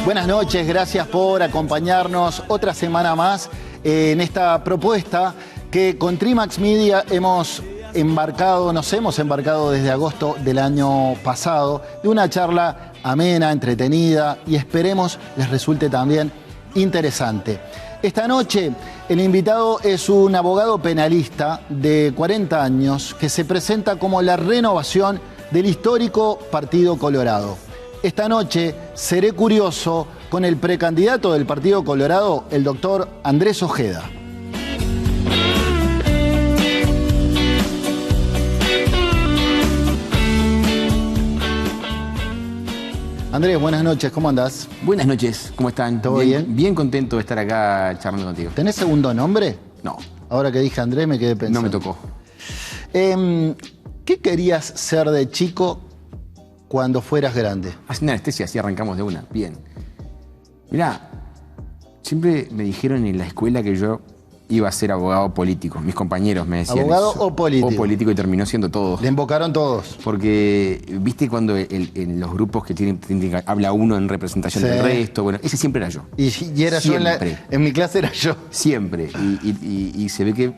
Buenas noches, gracias por acompañarnos otra semana más en esta propuesta que con Trimax Media nos hemos embarcado desde agosto del año pasado, de una charla amena, entretenida y esperemos les resulte también interesante. Esta noche el invitado es un abogado penalista de 40 años que se presenta como la renovación del histórico Partido Colorado. Esta noche seré curioso con el precandidato del Partido Colorado, el doctor Andrés Ojeda. Andrés, buenas noches, ¿cómo andás? Buenas noches, ¿cómo están? ¿Todo bien? Bien contento de estar acá charlando contigo. ¿Tenés segundo nombre? No. Ahora que dije Andrés me quedé pensando. No me tocó. ¿Qué querías ser de chico cuando fueras grande? Hace una anestesia, así arrancamos de una. Bien. Mirá, siempre me dijeron en la escuela que yo iba a ser abogado político. Mis compañeros me decían ¿Abogado eso. o político? O político, y terminó siendo todo. Le invocaron todos. Porque, viste, en los grupos que habla uno en representación Sí. del resto, bueno, ese siempre era yo. Y era Siempre. yo en mi clase era yo. Siempre. Y se ve que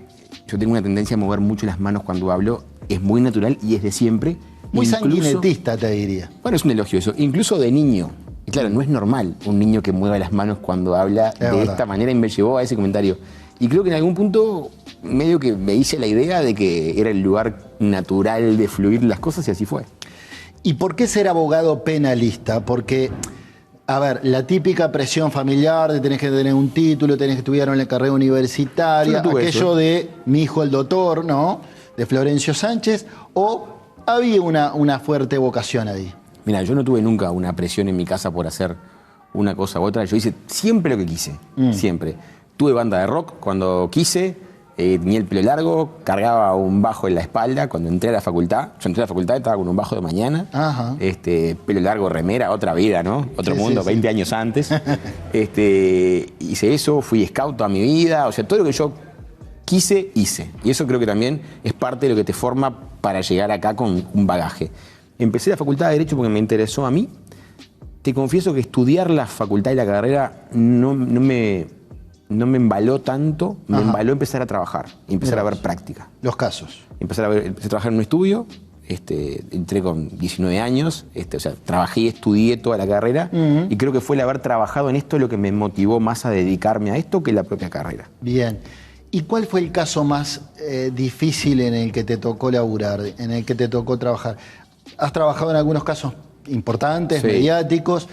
yo tengo una tendencia a mover mucho las manos cuando hablo. Es muy natural y es de siempre. Muy Incluso, sanguinetista, te diría. bueno, es un elogio eso. Incluso de niño. Y claro, no es normal un niño que mueva las manos cuando habla de verdad. esta manera, y me llevó a ese comentario. Y creo que en algún punto medio que me hice la idea de que era el lugar natural de fluir las cosas, y así fue. ¿Y por qué ser abogado penalista? Porque, a ver, la típica presión familiar de tenés que tener un título, tenés que estudiar en la carrera universitaria, Yo no tuve aquello eso. de mi hijo el doctor, ¿no? De Florencio Sánchez, o había una fuerte vocación ahí. Mira, yo no tuve nunca una presión en mi casa por hacer una cosa u otra. Yo hice siempre lo que quise, siempre. Tuve banda de rock cuando quise, tenía el pelo largo, cargaba un bajo en la espalda cuando entré a la facultad. Yo entré a la facultad, estaba con un bajo de mañana. Ajá. Pelo largo, remera, otra vida, ¿no? Otro Sí, mundo, sí, sí. 20 años antes. Hice eso, fui scout toda mi vida. O sea, todo lo que yo quise, hice. Y eso creo que también es parte de lo que te forma para llegar acá con un bagaje. Empecé la facultad de Derecho porque me interesó a mí. Te confieso que estudiar la facultad y la carrera no me embaló tanto. Me Ajá. embaló empezar a trabajar y empezar Mirá a ver vos. práctica. Los casos. Empecé a trabajar en un estudio. Entré con 19 años. O sea, trabajé y estudié toda la carrera. Y creo que fue el haber trabajado en esto lo que me motivó más a dedicarme a esto que la propia carrera. Bien. ¿Y cuál fue el caso más difícil en el que te tocó laburar, en el que te tocó trabajar? Has trabajado en algunos casos importantes, Sí. mediáticos.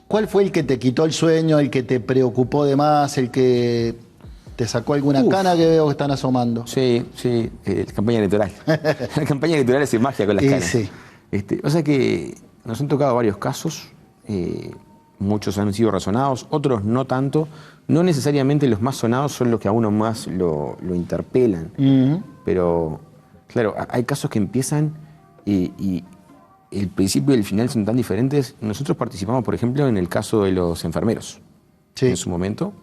¿Cuál fue el que te quitó el sueño, el que te preocupó de más, el que te sacó alguna cana que veo que están asomando? Sí, la campaña electoral. La campaña electoral hace magia con las Y caras. sí. O sea que nos han tocado varios casos, muchos han sido razonados, otros no tanto. No necesariamente los más sonados son los que a uno más lo interpelan. Pero, claro, hay casos que empiezan y el principio y el final son tan diferentes. Nosotros participamos, por ejemplo, en el caso de los enfermeros. Sí. En su momento,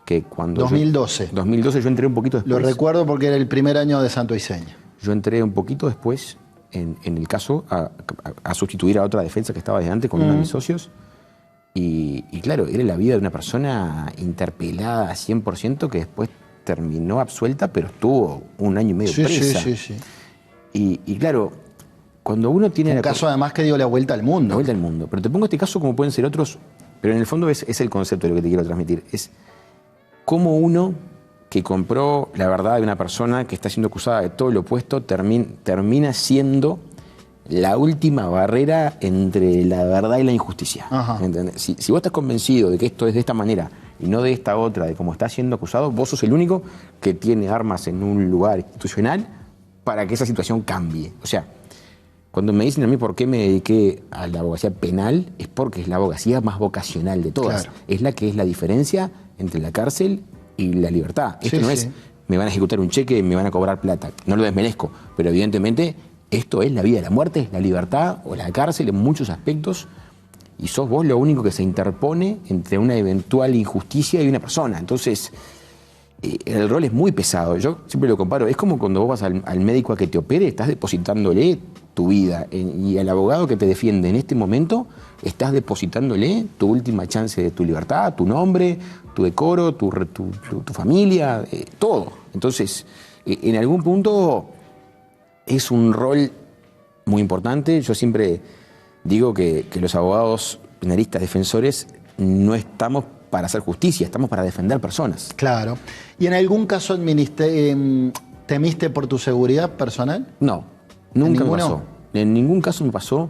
que cuando 2012. 2012 yo entré un poquito Lo después. recuerdo porque era el primer año de Santo Iseña. Yo entré un poquito después en el caso a sustituir a otra defensa que estaba desde antes con uno de mis socios. Y claro, era la vida de una persona interpelada a 100% que después terminó absuelta, pero estuvo un año y medio presa. Sí. Y claro, cuando uno tiene Un caso además que dio la vuelta al mundo. la vuelta al mundo. Pero te pongo este caso como pueden ser otros, pero en el fondo es el concepto de lo que te quiero transmitir. Es cómo uno que compró la verdad de una persona que está siendo acusada de todo lo opuesto termina siendo la última barrera entre la verdad y la injusticia. Ajá. ¿Entendés? Si vos estás convencido de que esto es de esta manera y no de esta otra, de cómo está siendo acusado, vos sos el único que tiene armas en un lugar institucional para que esa situación cambie. O sea, cuando me dicen a mí por qué me dediqué a la abogacía penal, es porque es la abogacía más vocacional de todas. Claro. Es la que es la diferencia entre la cárcel y la libertad. Esto no es, me van a ejecutar un cheque y me van a cobrar plata. No lo desmerezco, pero evidentemente esto es la vida y la muerte, es la libertad o la cárcel en muchos aspectos, y sos vos lo único que se interpone entre una eventual injusticia y una persona. Entonces, el rol es muy pesado. Yo siempre lo comparo, es como cuando vos vas al médico a que te opere, estás depositándole tu vida, y al abogado que te defiende en este momento estás depositándole tu última chance de tu libertad, tu nombre, tu decoro, tu familia, todo. Entonces, en algún punto es un rol muy importante. Yo siempre digo que los abogados penalistas defensores no estamos para hacer justicia, estamos para defender personas. Claro. ¿Y en algún caso temiste por tu seguridad personal? No, nunca me pasó. En ningún caso me pasó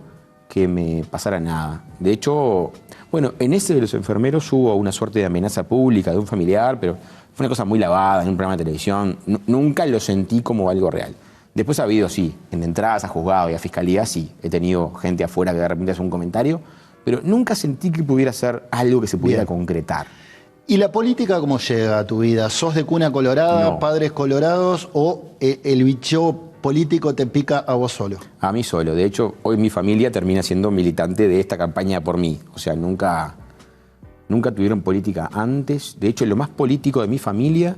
que me pasara nada. De hecho, bueno, en ese de los enfermeros hubo una suerte de amenaza pública de un familiar, pero fue una cosa muy lavada en un programa de televisión. Nunca lo sentí como algo real. Después ha habido, sí, en entradas a juzgado y a fiscalía, sí, he tenido gente afuera que de repente hace un comentario, pero nunca sentí que pudiera ser algo que se pudiera concretar. ¿Y la política cómo llega a tu vida? ¿Sos de cuna colorada, No. padres colorados o el bicho político te pica a vos solo? A mí solo. De hecho, hoy mi familia termina siendo militante de esta campaña por mí. O sea, nunca tuvieron política antes. De hecho, lo más político de mi familia,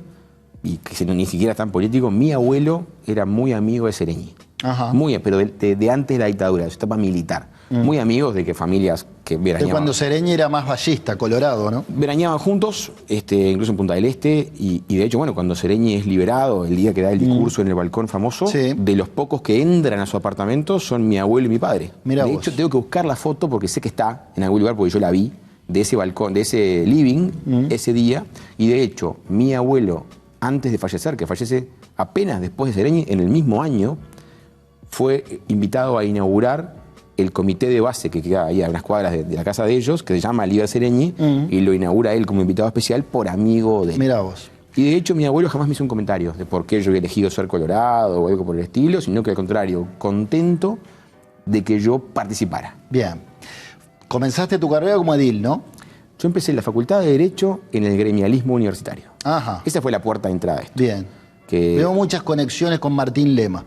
y que ni siquiera es tan político, mi abuelo era muy amigo de Sereñi. Ajá. Pero de antes de la dictadura, de su etapa militar. Muy amigos de que familias que De veraneaban. cuando Sereñi era más ballista, colorado, ¿no? Veraneaban juntos, incluso en Punta del Este, y de hecho, bueno, cuando Sereñi es liberado, el día que da el discurso en el balcón famoso, Sí. de los pocos que entran a su apartamento son mi abuelo y mi padre. Mirá de vos. hecho, tengo que buscar la foto porque sé que está en algún lugar, porque yo la vi, de ese balcón, de ese living, ese día, y de hecho, mi abuelo, antes de fallecer, que fallece apenas después de Sereñi, en el mismo año, fue invitado a inaugurar el comité de base que queda ahí a unas cuadras de la casa de ellos, que se llama Liber Sereñi, y lo inaugura él como invitado especial por amigo de él. Mirá vos. Y de hecho mi abuelo jamás me hizo un comentario de por qué yo había elegido ser colorado o algo por el estilo, sino que al contrario, contento de que yo participara. Bien. Comenzaste tu carrera como edil, ¿no? Yo empecé en la Facultad de Derecho en el gremialismo universitario. Ajá. Esa fue la puerta de entrada de esto. Bien. Que, Veo muchas conexiones con Martín Lema.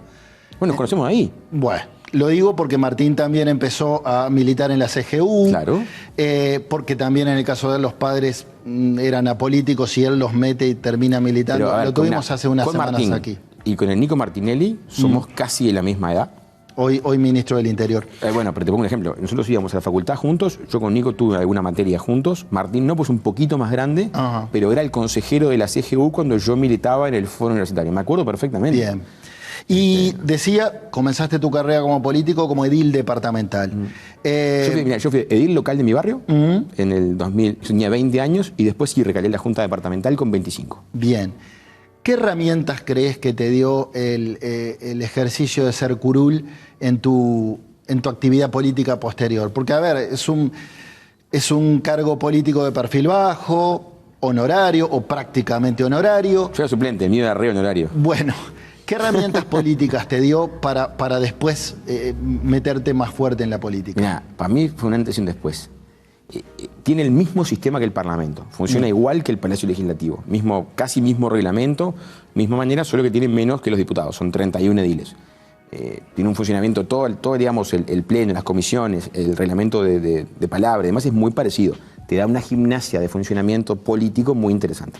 bueno, nos conocemos ahí. Bueno, lo digo porque Martín también empezó a militar en la CGU. Claro. Porque también en el caso de él los padres eran apolíticos y él los mete y termina militando. Pero, a ver, Lo tuvimos hace unas con semanas Martín aquí. Y con el Nico Martinelli somos casi de la misma edad. Hoy ministro del Interior. Bueno, pero te pongo un ejemplo. Nosotros íbamos a la facultad juntos, yo con Nico tuve alguna materia juntos, Martín no, pues un poquito más grande, Ajá. pero era el consejero de la CGU cuando yo militaba en el foro universitario. Me acuerdo perfectamente. Bien. Y decía, comenzaste tu carrera como político, como edil departamental. Yo fui edil local de mi barrio en el 2000, yo tenía 20 años y después sí recalé en la Junta Departamental con 25. Bien. ¿Qué herramientas crees que te dio el ejercicio de ser curul en tu actividad política posterior? Porque, a ver, es un cargo político de perfil bajo, honorario o prácticamente honorario. Yo era suplente, el mío era re honorario. Bueno, ¿qué herramientas políticas te dio para después meterte más fuerte en la política? Mirá, para mí fue un antes y un después. Tiene el mismo sistema que el Parlamento, funciona igual que el Palacio Legislativo, casi mismo reglamento, misma manera, solo que tiene menos que los diputados, son 31 ediles. Tiene un funcionamiento, todo digamos, el pleno, las comisiones, el reglamento de palabra, además es muy parecido. Te da una gimnasia de funcionamiento político muy interesante.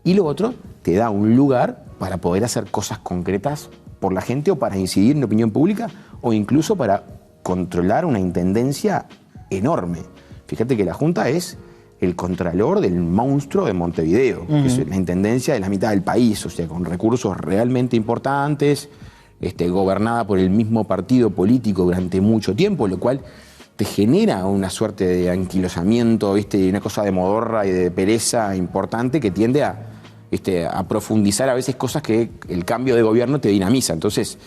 Y lo otro, te da un lugar para poder hacer cosas concretas por la gente o para incidir en la opinión pública o incluso para controlar una intendencia enorme. Fíjate que la Junta es el contralor del monstruo de Montevideo, que es la intendencia de la mitad del país, o sea, con recursos realmente importantes, gobernada por el mismo partido político durante mucho tiempo, lo cual te genera una suerte de anquilosamiento, y una cosa de modorra y de pereza importante que tiende a profundizar a veces cosas que el cambio de gobierno te dinamiza. Entonces,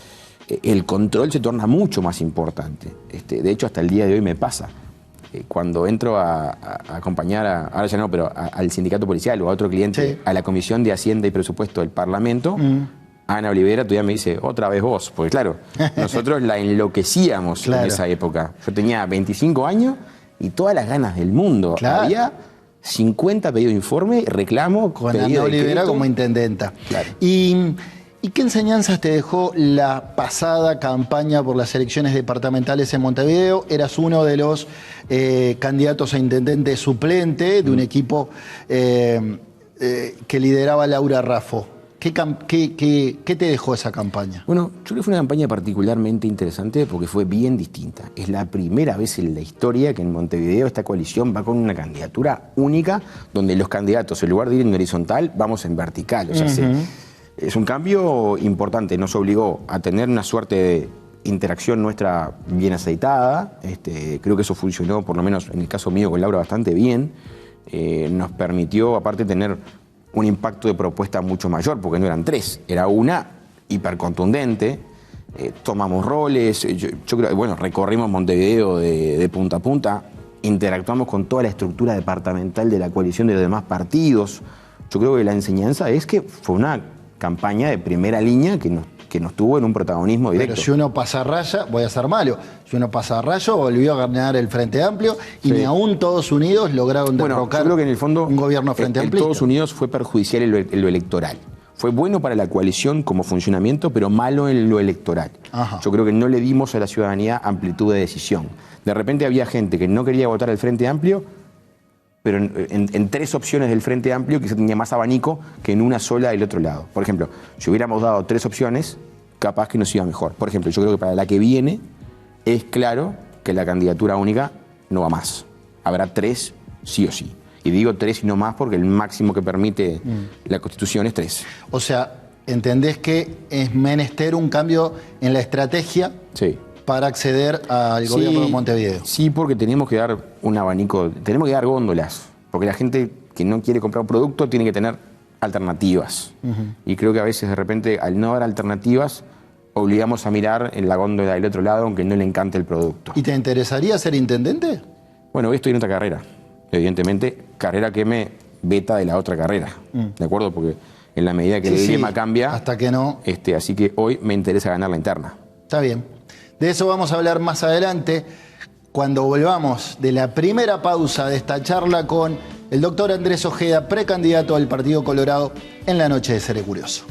el control se torna mucho más importante. De hecho, hasta el día de hoy me pasa. Cuando entro a acompañar, ahora ya no, pero al sindicato policial o a otro cliente, sí, a la Comisión de Hacienda y Presupuesto del Parlamento, Ana Olivera todavía me dice, otra vez vos, porque claro, nosotros la enloquecíamos en esa época. Yo tenía 25 años y todas las ganas del mundo. Claro. Había 50 pedidos de informe, reclamo, con pedido Ana de Olivera decreto. como intendenta. Claro. ¿Y qué enseñanzas te dejó la pasada campaña por las elecciones departamentales en Montevideo? Eras uno de los candidatos a intendente suplente de un equipo que lideraba Laura Raffo. ¿Qué te dejó esa campaña? Bueno, yo creo que fue una campaña particularmente interesante porque fue bien distinta. Es la primera vez en la historia que en Montevideo esta coalición va con una candidatura única, donde los candidatos, en lugar de ir en horizontal, vamos en vertical. O sea, es un cambio importante. Nos obligó a tener una suerte de interacción nuestra bien aceitada. Creo que eso funcionó, por lo menos en el caso mío con Laura, bastante bien. Nos permitió, aparte, tener un impacto de propuesta mucho mayor, porque no eran tres, era una hipercontundente. Tomamos roles, yo creo, bueno, recorrimos Montevideo de punta a punta, interactuamos con toda la estructura departamental de la coalición de los demás partidos. Yo creo que la enseñanza es que fue una campaña de primera línea que nos tuvo en un protagonismo directo. Pero si uno pasa raya, voy a ser malo, si uno pasa rayo, volvió a ganar el Frente Amplio y ni aún todos unidos lograron derrocar yo creo que en el fondo, un gobierno Frente Amplio. Todos unidos fue perjudicial en lo electoral. Fue bueno para la coalición como funcionamiento, pero malo en lo electoral. Ajá. Yo creo que no le dimos a la ciudadanía amplitud de decisión. De repente había gente que no quería votar al Frente Amplio, pero en tres opciones del Frente Amplio que se tenía más abanico que en una sola del otro lado. Por ejemplo, si hubiéramos dado tres opciones, capaz que nos iba mejor. Por ejemplo, yo creo que para la que viene es claro que la candidatura única no va más. Habrá tres sí o sí. Y digo tres y no más porque el máximo que permite la Constitución es tres. O sea, ¿entendés que es menester un cambio en la estrategia? Sí. Para acceder al gobierno de Montevideo. Sí, porque tenemos que dar un abanico, tenemos que dar góndolas, porque la gente que no quiere comprar un producto tiene que tener alternativas. Y creo que a veces de repente al no dar alternativas obligamos a mirar en la góndola del otro lado aunque no le encante el producto. ¿Y te interesaría ser intendente? Bueno, hoy estoy en otra carrera, evidentemente, carrera que me veta de la otra carrera, ¿de acuerdo? Porque en la medida que el clima cambia, hasta que no. Así que hoy me interesa ganar la interna. Está bien. De eso vamos a hablar más adelante, cuando volvamos de la primera pausa de esta charla con el doctor Andrés Ojeda, precandidato al Partido Colorado en la noche de Seré Curioso.